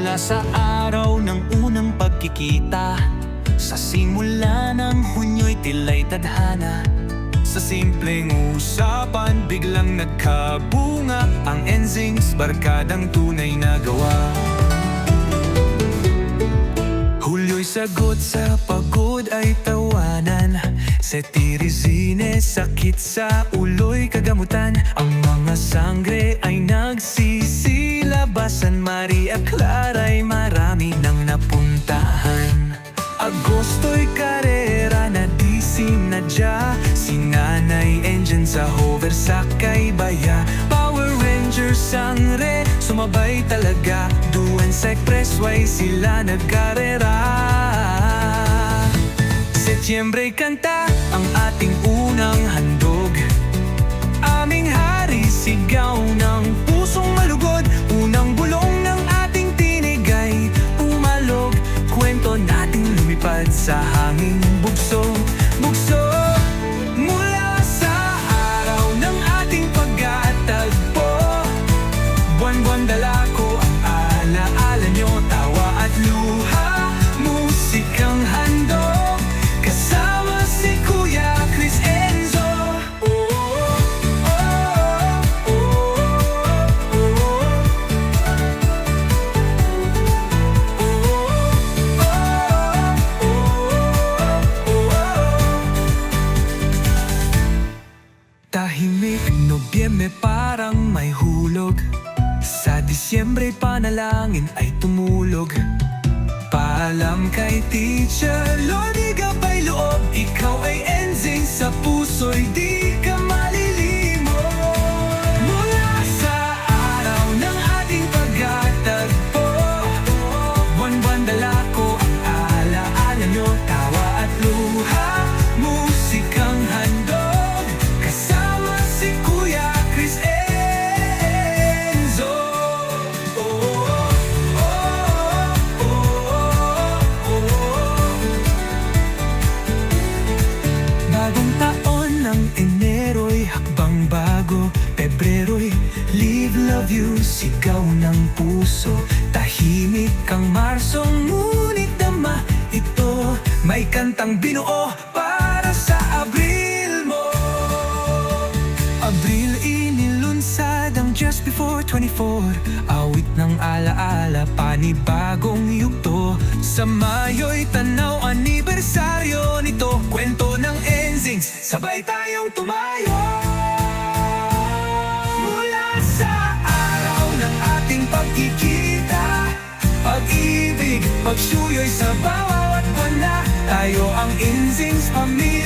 Mula sa araw ng unang pagkikita, sa simula ng Hunyo'y tila'y tadhana. Sa simpleng usapan, biglang nagkabunga ang Enzings, barkadang tunay na gawa. Hulyo'y sagot sa pagod ay tawanan, sa tirizine sakit sa ulo'y kagamutan. Ang mga sangre ay nagsisilabasan, Maria Clara'y marami nang napuntahan. Agosto'y karera na di sinadya, si Nanay Engine sa hover sakay baya. Power Rangers sangre, sumabay talaga, Duensa Expressway sila nagkarera. Setyembre kanta ang ating unang handog, aming hari sigaw ng pusong malugod. Unang bulong ng ating tinigay umalog, kwento nating lumipad sa hanging bugso. Bugso mula sa araw ng ating pagkatagpo, buwan-buwan dala ko ang alaala nyo, tawa at luha, musikang handog, kasama si Kuya Chris Enzo. Tahimik Nobyembre parang may hulog, sa Disyembre panalangin ay tumulog. Paalam kay Teacher Lodi gabay loob, ikaw ay Enzing, sa puso'y di ka malilimot. Mula sa araw ng ating pagkatagpo, buwan-buwan dala ko ang alaala nyo, tawa at luha, musikang handog, kasama si Kuya Chris Enzo. Bagong taon ng Enero'y hakbang bago, Pebrero'y live, love you, sigaw ng puso. Tahimik ang Marso, ngunit dama ito, may kantang binuo para sa Abril mo. Abril inilunsad ang Just Before 24, awit ng alaala, panibagong yugto. Sa Mayo'y tanaw anibersaryo nito, kwento ng Enzings, sabay tayong tumayo. Mula sa araw ng ating pagkikita, pag-ibig, pagsuyo'y sa bawat buwan na, tayo ang Enzings pamilya.